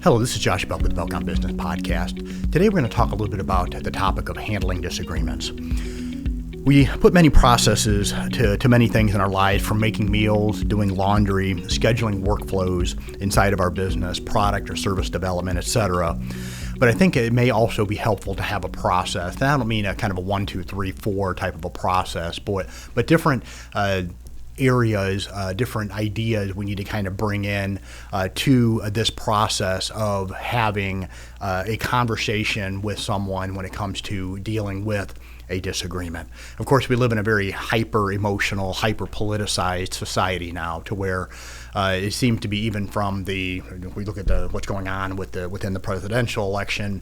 Hello, this is Josh Belk with the Belk on Business podcast. Today we're going to talk a little bit about the topic of handling disagreements. We put many processes to many things in our lives, from making meals, doing laundry, scheduling workflows inside of our business, product or service development, etc. But I think it may also be helpful to have a process. And I don't mean a kind of a 1, 2, 3, 4 type of a process, but different areas, different ideas we need to kind of bring in to this process of having a conversation with someone when it comes to dealing with a disagreement. Of course, we live in a very hyper-emotional, hyper-politicized society now, to where it seems to be, even from if we look at what's going on within the presidential election,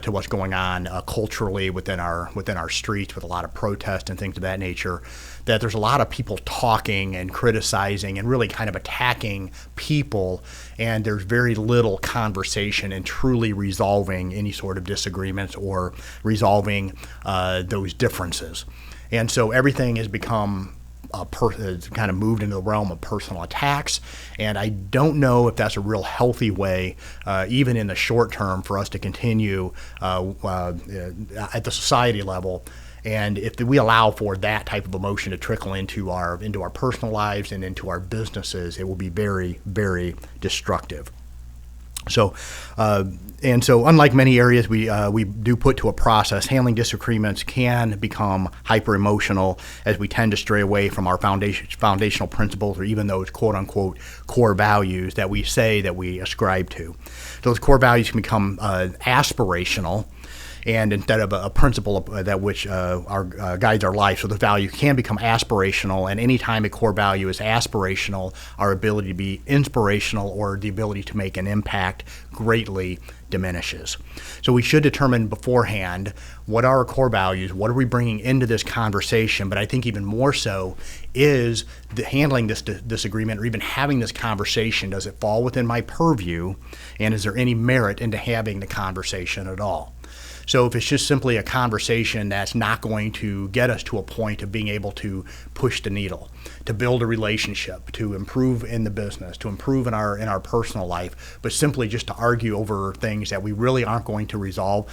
to what's going on culturally within our streets, with a lot of protest and things of that nature, that there's a lot of people talking and criticizing and really kind of attacking people, and there's very little conversation and truly resolving any sort of disagreements or resolving those differences. And so everything has become it's kind of moved into the realm of personal attacks, and I don't know if that's a real healthy way, even in the short term, for us to continue at the society level. And if we allow for that type of emotion to trickle into our personal lives and into our businesses, it will be very, very destructive. So, unlike many areas we do put to a process, handling disagreements can become hyper-emotional, as we tend to stray away from our foundational principles, or even those quote-unquote core values that we say that we ascribe to. Those core values can become aspirational, and instead of a principle that which guides our life. So the value can become aspirational, and anytime a core value is aspirational, our ability to be inspirational, or the ability to make an impact, greatly diminishes. So we should determine beforehand, what are our core values, what are we bringing into this conversation, but I think even more so is handling this disagreement, or even having this conversation, does it fall within my purview, and is there any merit into having the conversation at all? So if it's just simply a conversation that's not going to get us to a point of being able to push the needle, to build a relationship, to improve in the business, to improve in our personal life, but simply just to argue over things that we really aren't going to resolve.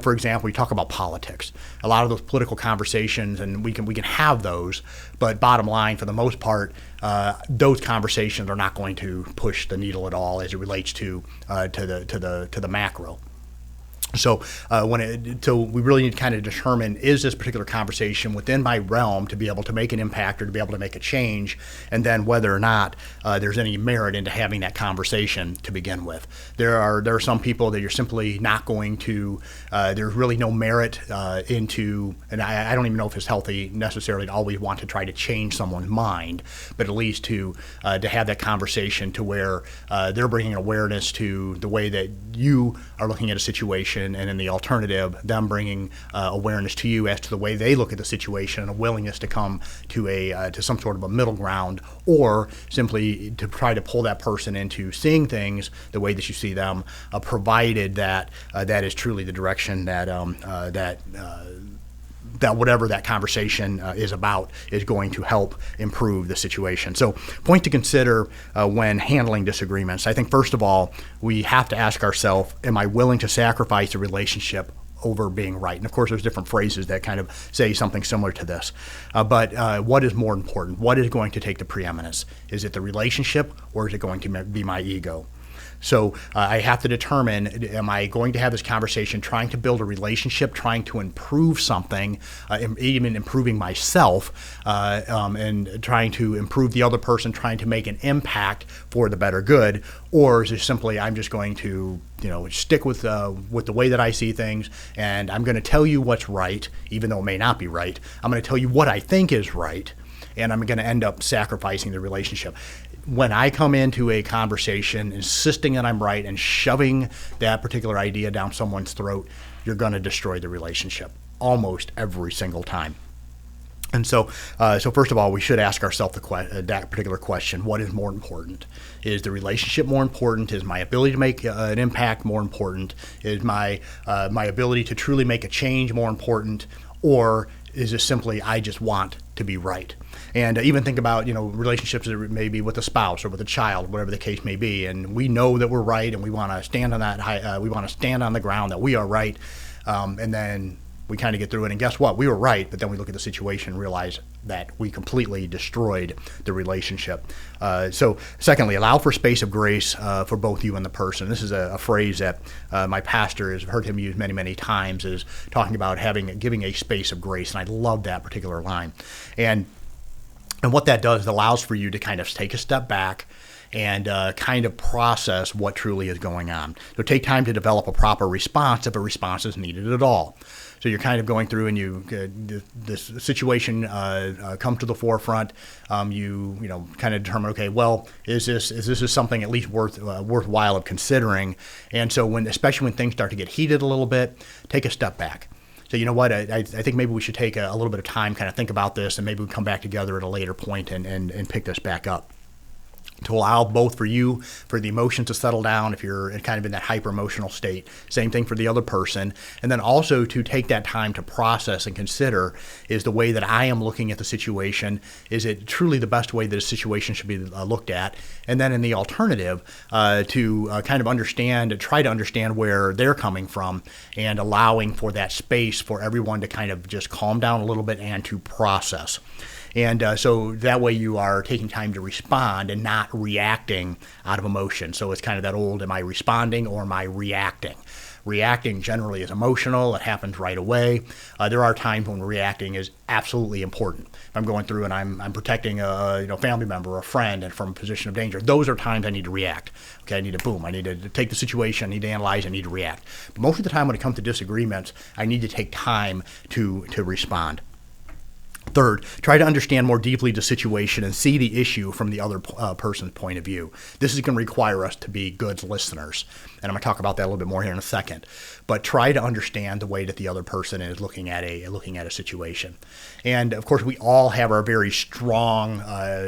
For example, we talk about politics. A lot of those political conversations, and we can have those, but bottom line, for the most part, those conversations are not going to push the needle at all as it relates to the macro. So we really need to kind of determine, is this particular conversation within my realm to be able to make an impact or to be able to make a change, and then whether or not there's any merit into having that conversation to begin with. There are some people that you're simply not going to, there's really no merit into, and I don't even know if it's healthy necessarily to always want to try to change someone's mind, but at least to have that conversation to where they're bringing awareness to the way that you are looking at a situation, and in the alternative, them bringing awareness to you as to the way they look at the situation, and a willingness to come to some sort of a middle ground, or simply to try to pull that person into seeing things the way that you see them, provided that that is truly the direction that whatever that conversation is about is going to help improve the situation. So, point to consider when handling disagreements. I think, first of all, we have to ask ourselves, am I willing to sacrifice a relationship over being right? And of course, there's different phrases that kind of say something similar to this. But what is more important? What is going to take the preeminence? Is it the relationship, or is it going to be my ego? So I have to determine, am I going to have this conversation trying to build a relationship, trying to improve something, even improving myself, and trying to improve the other person, trying to make an impact for the better good? Or is it simply, I'm just going to stick with the way that I see things, and I'm going to tell you what's right, even though it may not be right. I'm going to tell you what I think is right, and I'm going to end up sacrificing the relationship. When I come into a conversation insisting that I'm right and shoving that particular idea down someone's throat, you're going to destroy the relationship almost every single time. And so first of all, we should ask ourselves that particular question: what is more important? Is the relationship more important? Is my ability to make an impact more important? Is my ability to truly make a change more important? Or is just simply, I just want to be right. And even think about, relationships that may be with a spouse or with a child, whatever the case may be. And we know that we're right, and we want to stand on that. We want to stand on the ground that we are right. And then we kind of get through it. And guess what? We were right. But then we look at the situation and realize that we completely destroyed the relationship. So secondly, allow for space of grace for both you and the person. This is a phrase that my pastor has heard him use many, many times, is talking about giving a space of grace. And I love that particular line. And what that does, it allows for you to kind of take a step back and kind of process what truly is going on. So take time to develop a proper response if a response is needed at all. So you're kind of going through, and this situation comes to the forefront. You kind of determine, okay, well, is this something at least worthwhile of considering? And so especially when things start to get heated a little bit, take a step back. So you know what, I think maybe we should take a little bit of time, kind of think about this, and maybe we come back together at a later point and pick this back up. To allow both for the emotions to settle down if you're kind of in that hyper emotional state. Same thing for the other person. And then also to take that time to process and consider, is the way that I am looking at the situation, is it truly the best way that a situation should be looked at? And then in the alternative, to kind of try to understand where they're coming from, and allowing for that space for everyone to kind of just calm down a little bit and to process. And so that way you are taking time to respond and not reacting out of emotion. So it's kind of that old, am I responding or am I reacting? Reacting generally is emotional. It happens right away. There are times when reacting is absolutely important. If I'm going through and I'm protecting a family member or a friend and from a position of danger, those are times I need to react. Okay, I need to take the situation, I need to analyze, I need to react. But most of the time when it comes to disagreements, I need to take time to respond. Third, try to understand more deeply the situation and see the issue from the other person's point of view. This is going to require us to be good listeners, and I'm going to talk about that a little bit more here in a second. But try to understand the way that the other person is looking at a situation. And of course, we all have our very strong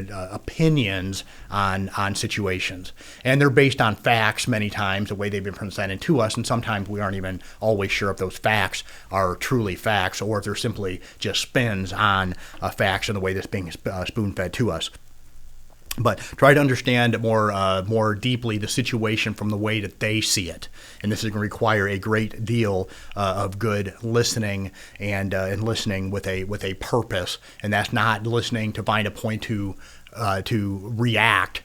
opinions on situations, and they're based on facts many times, the way they've been presented to us, and sometimes we aren't even always sure if those facts are truly facts or if they're simply just spins on facts and the way that's being spoon-fed to us. But try to understand more deeply the situation from the way that they see it, and this is going to require a great deal of good listening and listening with a purpose. And that's not listening to find a point to react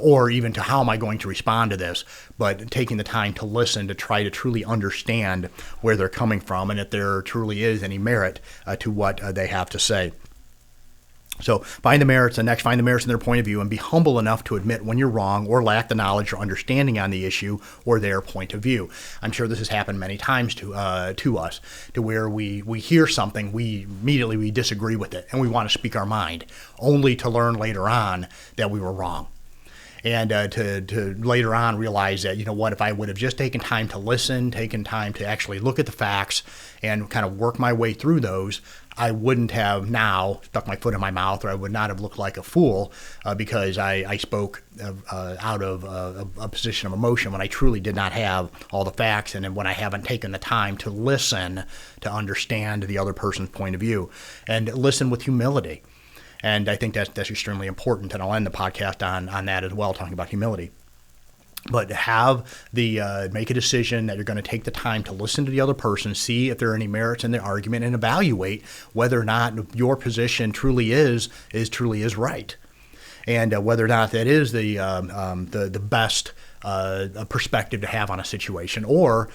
or even to how am I going to respond to this, but taking the time to listen to try to truly understand where they're coming from and if there truly is any merit to what they have to say. So find the merits in their point of view, and be humble enough to admit when you're wrong or lack the knowledge or understanding on the issue or their point of view. I'm sure this has happened many times to us, to where we hear something, we immediately disagree with it, and we want to speak our mind, only to learn later on that we were wrong. And to later on realize that, if I would have just taken time to listen, taken time to actually look at the facts and kind of work my way through those, I wouldn't have now stuck my foot in my mouth, or I would not have looked like a fool because I spoke out of a position of emotion when I truly did not have all the facts, and when I haven't taken the time to listen to understand the other person's point of view and listen with humility. And I think that's extremely important, and I'll end the podcast on that as well, talking about humility. But make a decision that you're going to take the time to listen to the other person, see if there are any merits in their argument, and evaluate whether or not your position truly is right, and whether or not that is the best perspective to have on a situation. Or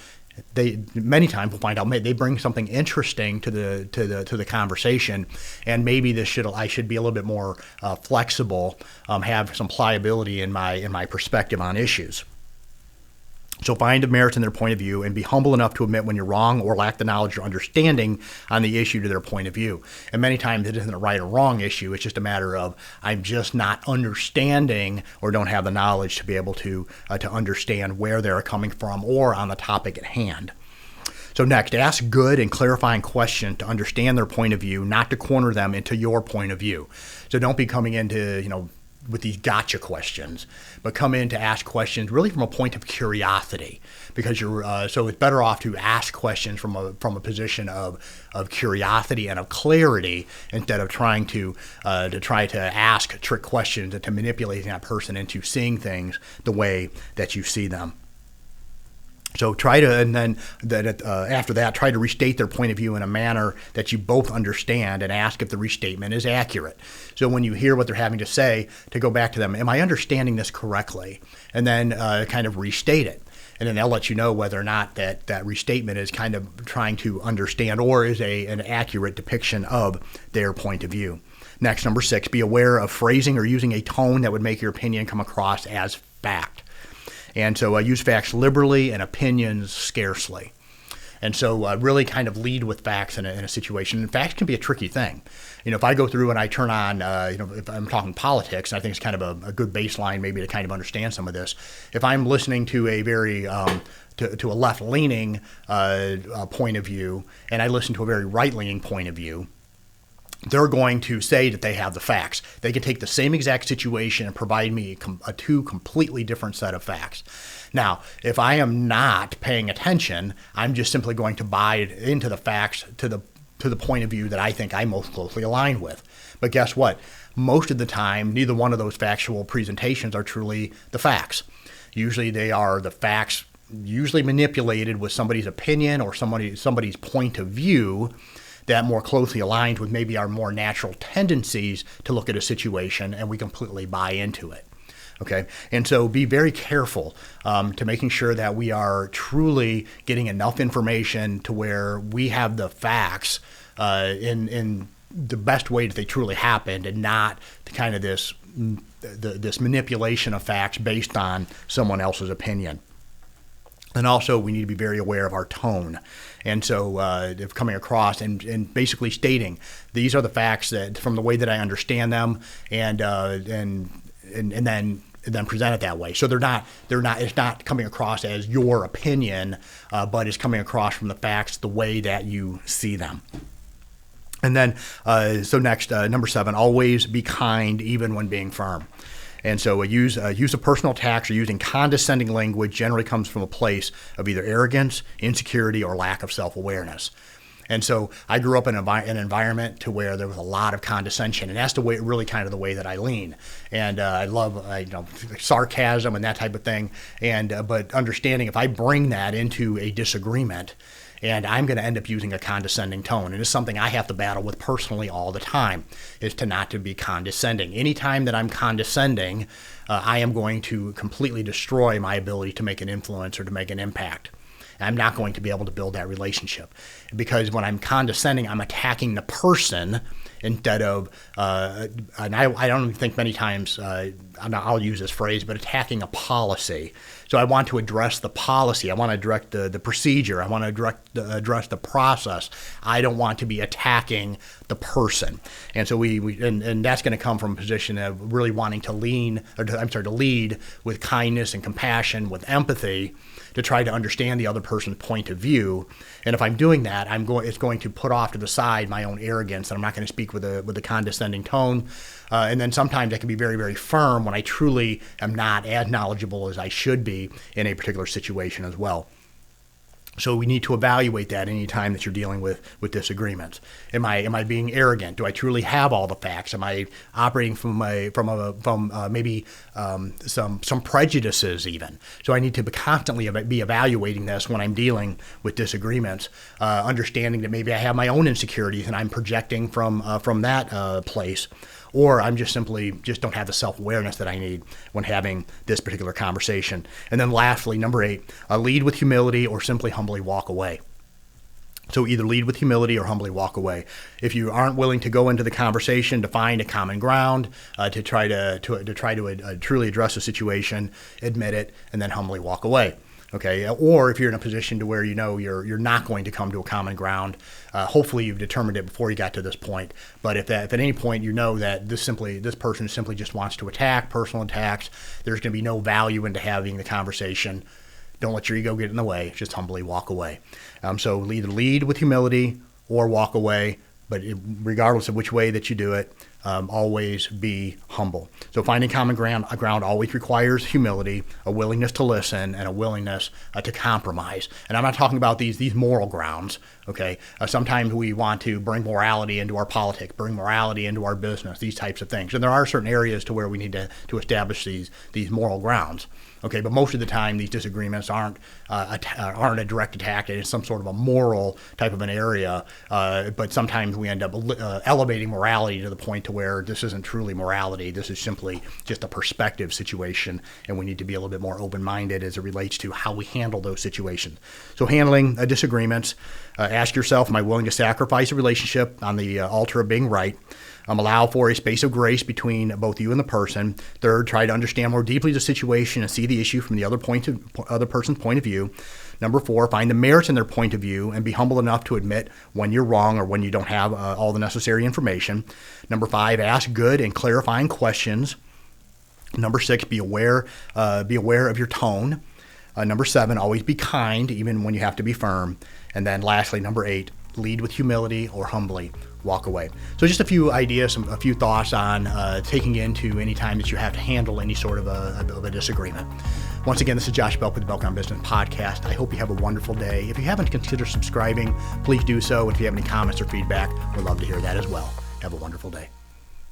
many times we'll find out they bring something interesting to the conversation, and maybe I should be a little bit more flexible, have some pliability in my perspective on issues. So find the merits in their point of view and be humble enough to admit when you're wrong or lack the knowledge or understanding on the issue to their point of view. And many times it isn't a right or wrong issue. It's just a matter of I'm just not understanding or don't have the knowledge to be able to understand where they're coming from or on the topic at hand. So next, ask good and clarifying questions to understand their point of view, not to corner them into your point of view. So don't be coming into, these gotcha questions, but come in to ask questions really from a point of curiosity, because so it's better off to ask questions from a position of curiosity and of clarity, instead of trying to ask trick questions and to manipulate that person into seeing things the way that you see them. So after that, try to restate their point of view in a manner that you both understand, and ask if the restatement is accurate. So when you hear what they're having to say, to go back to them, am I understanding this correctly? And then kind of restate it. And then they'll let you know whether or not that restatement is kind of trying to understand or is an accurate depiction of their point of view. Next, number 6, be aware of phrasing or using a tone that would make your opinion come across as fact. And so use facts liberally and opinions scarcely. And so really kind of lead with facts in a situation. And facts can be a tricky thing. If I go through and I turn on, if I'm talking politics, and I think it's kind of a good baseline maybe to kind of understand some of this. If I'm listening to a very to a left-leaning point of view, and I listen to a very right-leaning point of view, they're going to say that they have the facts. They can take the same exact situation and provide me a two completely different set of facts. Now, if I am not paying attention, I'm just simply going to buy into the facts to the point of view that I think I'm most closely aligned with. But guess what? Most of the time, neither one of those factual presentations are truly the facts. Usually they are the facts, usually manipulated with somebody's opinion or somebody's point of view that more closely aligns with maybe our more natural tendencies to look at a situation, and we completely buy into it. Okay, and so be very careful to making sure that we are truly getting enough information to where we have the facts in the best way that they truly happened, and not the kind of this manipulation of facts based on someone else's opinion. And also, we need to be very aware of our tone. And so if coming across and basically stating, these are the facts that from the way that I understand them, and then present it that way. So it's not coming across as your opinion, but it's coming across from the facts the way that you see them. And then, so next, number 7, always be kind even when being firm. And so use of personal attacks or using condescending language generally comes from a place of either arrogance, insecurity, or lack of self-awareness. And so I grew up in an environment to where there was a lot of condescension, and that's the way, really kind of the way that I lean. And I love sarcasm and that type of thing. And but understanding if I bring that into a disagreement, and I'm going to end up using a condescending tone. And it's something I have to battle with personally all the time, is to not to be condescending. Anytime that I'm condescending, I am going to completely destroy my ability to make an influence or to make an impact. I'm not going to be able to build that relationship, because when I'm condescending, I'm attacking the person instead of, and I don't think many times, I'll use this phrase, but attacking a policy. So I want to address the policy. I want to direct the procedure. I want to address the process. I don't want to be attacking the person. And so and that's going to come from a position of really wanting to lead with kindness and compassion, with empathy, to try to understand the other person's point of view. And if I'm doing that, it's going to put off to the side my own arrogance, and I'm not going to speak with a condescending tone. And then sometimes I can be very, very firm when I truly am not as knowledgeable as I should be in a particular situation as well. So we need to evaluate that any time that you're dealing with disagreements. Am I being arrogant? Do I truly have all the facts? Am I operating from maybe some prejudices even? So I need to constantly be evaluating this when I'm dealing with disagreements, understanding that maybe I have my own insecurities and I'm projecting from that place. Or I'm just don't have the self-awareness that I need when having this particular conversation. And then lastly, number 8, lead with humility or simply humbly walk away. So either lead with humility or humbly walk away. If you aren't willing to go into the conversation to find a common ground, to try to truly address the situation, admit it, and then humbly walk away. Okay, or if you're in a position to where you're not going to come to a common ground, hopefully you've determined it before you got to this point. But if at any point you know that this person simply just wants to attack, personal attacks, there's going to be no value into having the conversation. Don't let your ego get in the way. Just humbly walk away. So either lead with humility or walk away, But regardless of which way that you do it, always be humble. So finding common ground always requires humility, a willingness to listen, and a willingness to compromise. And I'm not talking about these moral grounds. Okay, sometimes we want to bring morality into our politics, bring morality into our business, these types of things. And there are certain areas to where we need to establish these moral grounds. Okay, but most of the time these disagreements aren't a direct attack in some sort of a moral type of an area. But sometimes we end up elevating morality to the point to where this isn't truly morality. This is simply just a perspective situation, and we need to be a little bit more open-minded as it relates to how we handle those situations. So handling disagreements, ask yourself, am I willing to sacrifice a relationship on the altar of being right? Allow for a space of grace between both you and the person. Third, try to understand more deeply the situation and see the issue from the other person's point of view. Number 4, find the merits in their point of view and be humble enough to admit when you're wrong or when you don't have all the necessary information. Number 5, ask good and clarifying questions. Number 6, be aware of your tone. Number 7, always be kind even when you have to be firm. And then lastly, number 8, lead with humility or humbly walk away. So just a few ideas, a few thoughts on taking into any time that you have to handle any sort of a disagreement. Once again, this is Josh Belk with the Belk on Business podcast. I hope you have a wonderful day. If you haven't considered subscribing, please do so. If you have any comments or feedback, we'd love to hear that as well. Have a wonderful day.